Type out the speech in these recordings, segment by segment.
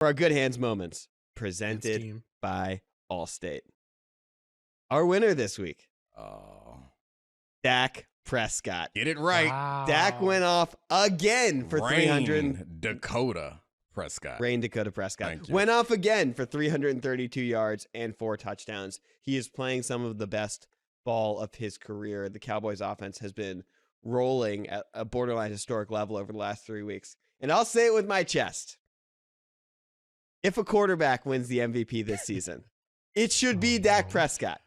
For our Good Hands moments, presented by Allstate. Our winner this week, Dak Prescott. Get it right. Wow. Dak went off again for 300. Dakota Prescott. Dakota Prescott. Went off again for 332 yards and 4 touchdowns. He is playing some of the best ball of his career. The Cowboys offense has been rolling at a borderline historic level over the last 3 weeks. And I'll say it with my chest. If a quarterback wins the MVP this season, it should be Dak Prescott.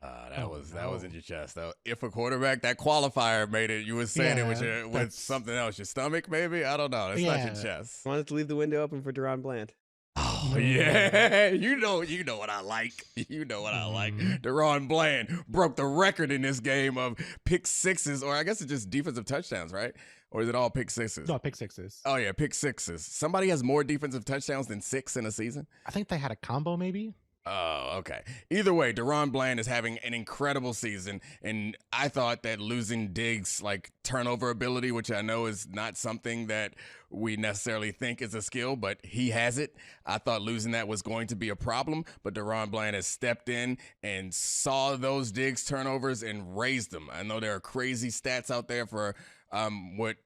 That was in your chest, though. If a quarterback, that qualifier made it. You were saying it with something else. Your stomach, maybe? I don't know. It's not your chest. I wanted to leave the window open for Deron Bland. Oh, yeah. You know what I like. You know what I like. Deron Bland broke the record in this game of pick sixes, or I guess it's just defensive touchdowns, right? Or is it all pick sixes? No, pick sixes. Oh, yeah, pick sixes. Somebody has more defensive touchdowns than 6 in a season? I think they had a combo, maybe. Oh, okay. Either way, Deron Bland is having an incredible season, and I thought that losing Diggs' turnover ability, which I know is not something that we necessarily think is a skill, but he has it. I thought losing that was going to be a problem, but Deron Bland has stepped in and saw those Diggs turnovers and raised them. I know there are crazy stats out there for what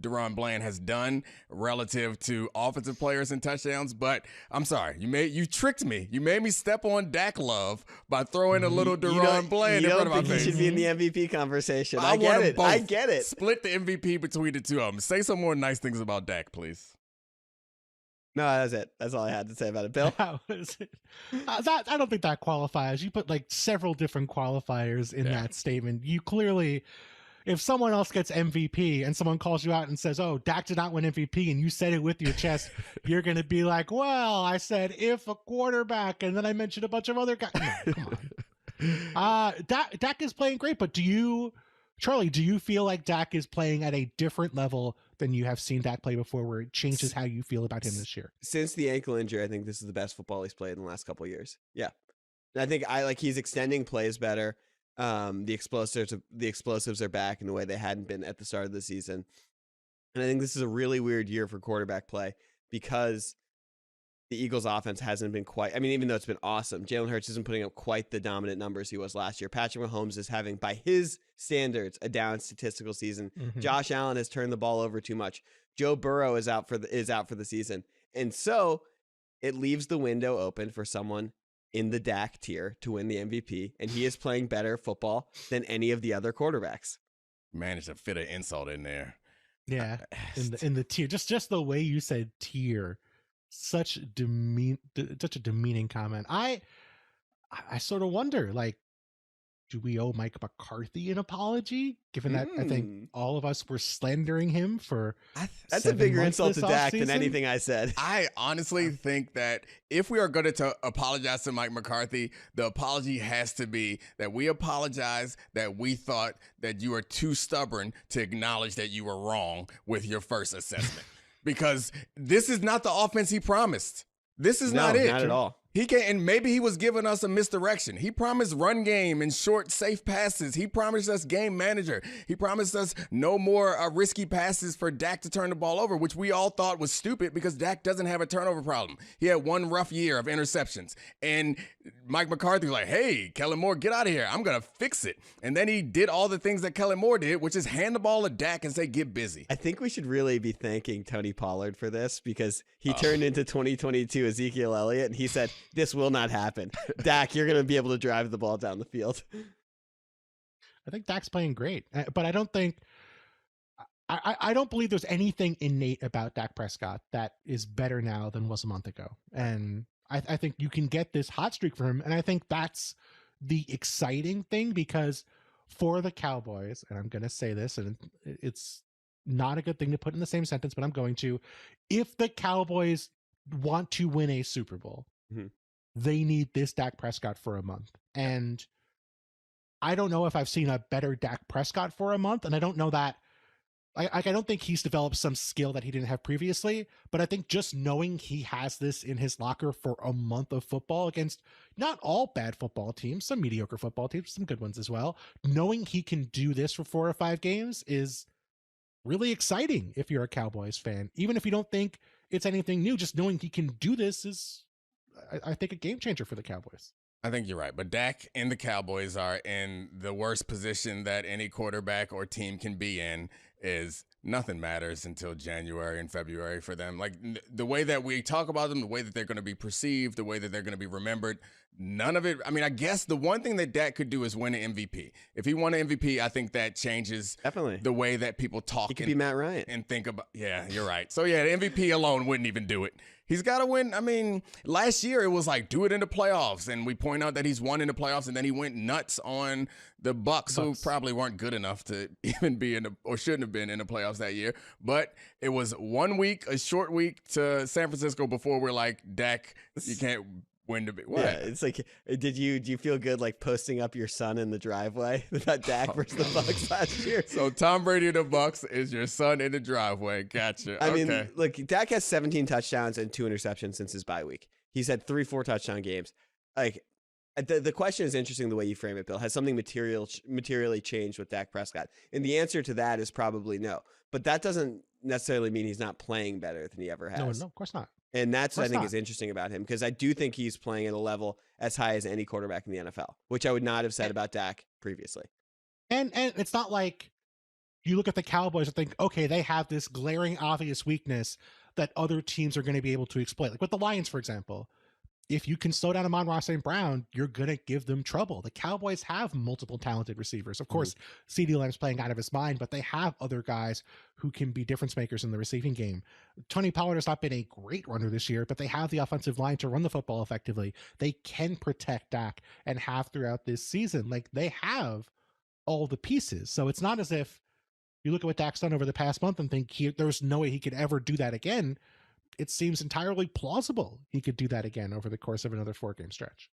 Deron Bland has done relative to offensive players and touchdowns, but I'm sorry, you tricked me. You made me step on Dak love by throwing a little Deron Bland in front of my face. He should be in the MVP conversation. I get it. I get it. Split the MVP between the two of them. Say some more nice things about Dak, please. No, that's it. That's all I had to say about it, Bill. That was it. I don't think that qualifies. You put several different qualifiers in that statement. You clearly, if someone else gets MVP and someone calls you out and says, "Oh, Dak did not win MVP," and you said it with your chest, you're going to be like, "Well, I said if a quarterback," and then I mentioned a bunch of other guys. No, come on. Dak is playing great, but Charlie, do you feel like Dak is playing at a different level than you have seen Dak play before, where it changes how you feel about him this year? Since the ankle injury, I think this is the best football he's played in the last couple of years. Yeah. And I think he's extending plays better. The explosives are back in the way they hadn't been at the start of the season. And I think this is a really weird year for quarterback play because the Eagles offense hasn't been quite, even though it's been awesome, Jalen Hurts isn't putting up quite the dominant numbers he was last year. Patrick Mahomes is having, by his standards, a down statistical season. Mm-hmm. Josh Allen has turned the ball over too much. Joe Burrow is out for the season. And so it leaves the window open for someone in the Dak tier to win the MVP, and he is playing better football than any of the other quarterbacks. Managed to fit an insult in there. Yeah, in the tier, just the way you said tier, such a demeaning comment. I sort of wonder, do we owe Mike McCarthy an apology, given that I think all of us were slandering him for that's a bigger insult to Dak than anything I said. I honestly think that if we are going to apologize to Mike McCarthy, the apology has to be that we apologize that we thought that you were too stubborn to acknowledge that you were wrong with your first assessment. Because this is not the offense he promised. This is not it. Not at all. And maybe he was giving us a misdirection. He promised run game and short, safe passes. He promised us game manager. He promised us no more risky passes for Dak to turn the ball over, which we all thought was stupid because Dak doesn't have a turnover problem. He had one rough year of interceptions. And Mike McCarthy was like, "Hey, Kellen Moore, get out of here. I'm going to fix it." And then he did all the things that Kellen Moore did, which is hand the ball to Dak and say, "Get busy." I think we should really be thanking Tony Pollard for this because he turned into 2022 Ezekiel Elliott and he said, "This will not happen. Dak, you're going to be able to drive the ball down the field." I think Dak's playing great, but I don't think I don't believe there's anything innate about Dak Prescott that is better now than was a month ago. And I think you can get this hot streak from him. And I think that's the exciting thing, because for the Cowboys, and I'm going to say this, and it's not a good thing to put in the same sentence, but I'm going to, if the Cowboys want to win a Super Bowl, they need this Dak Prescott for a month. And I don't know if I've seen a better Dak Prescott for a month. And I don't know that, I don't think he's developed some skill that he didn't have previously, but I think just knowing he has this in his locker for a month of football against not all bad football teams, some mediocre football teams, some good ones as well, knowing he can do this for 4 or 5 games is really exciting if you're a Cowboys fan, even if you don't think it's anything new. Just knowing he can do this is, I think, a game changer for the Cowboys. I think you're right. But Dak and the Cowboys are in the worst position that any quarterback or team can be in, is nothing matters until January and February for them. Like the way that we talk about them, the way that they're going to be perceived, the way that they're going to be remembered, none of it. I mean, I guess the one thing that Dak could do is win an MVP. If he won an MVP, I think that changes Definitely the way that people talk. He could be Matt Ryan and think about. Yeah, you're right. So yeah, the MVP alone wouldn't even do it. He's got to win. I mean, last year it was like, do it in the playoffs. And we point out that he's won in the playoffs, and then he went nuts on the Bucks, who probably weren't good enough to even be or shouldn't have been in the playoffs that year. But it was 1 week, a short week to San Francisco before we're like, Dak, you can't win the what? Yeah, it's like, do you feel good like posting up your son in the driveway about Dak versus the Bucks last year? So Tom Brady and the Bucks is your son in the driveway. Gotcha. I mean, look, Dak has 17 touchdowns and 2 interceptions since his bye week. He's had 3 4-touchdown games. Like, the question is interesting the way you frame it, Bill. Has something materially changed with Dak Prescott? And the answer to that is probably no. But that doesn't necessarily mean he's not playing better than he ever has. No, of course not. And that's what I think is interesting about him, because I do think he's playing at a level as high as any quarterback in the NFL, which I would not have said about Dak previously. And it's not like you look at the Cowboys and think, okay, they have this glaring, obvious weakness that other teams are going to be able to exploit. Like with the Lions, for example, if you can slow down Amon-Ra St. Brown, you're going to give them trouble. The Cowboys have multiple talented receivers. Of course, CeeDee Lamb's playing out of his mind, but they have other guys who can be difference makers in the receiving game. Tony Pollard has not been a great runner this year, but they have the offensive line to run the football effectively. They can protect Dak and have throughout this season. Like, they have all the pieces. So it's not as if you look at what Dak's done over the past month and think there's no way he could ever do that again. It seems entirely plausible he could do that again over the course of another 4-game stretch.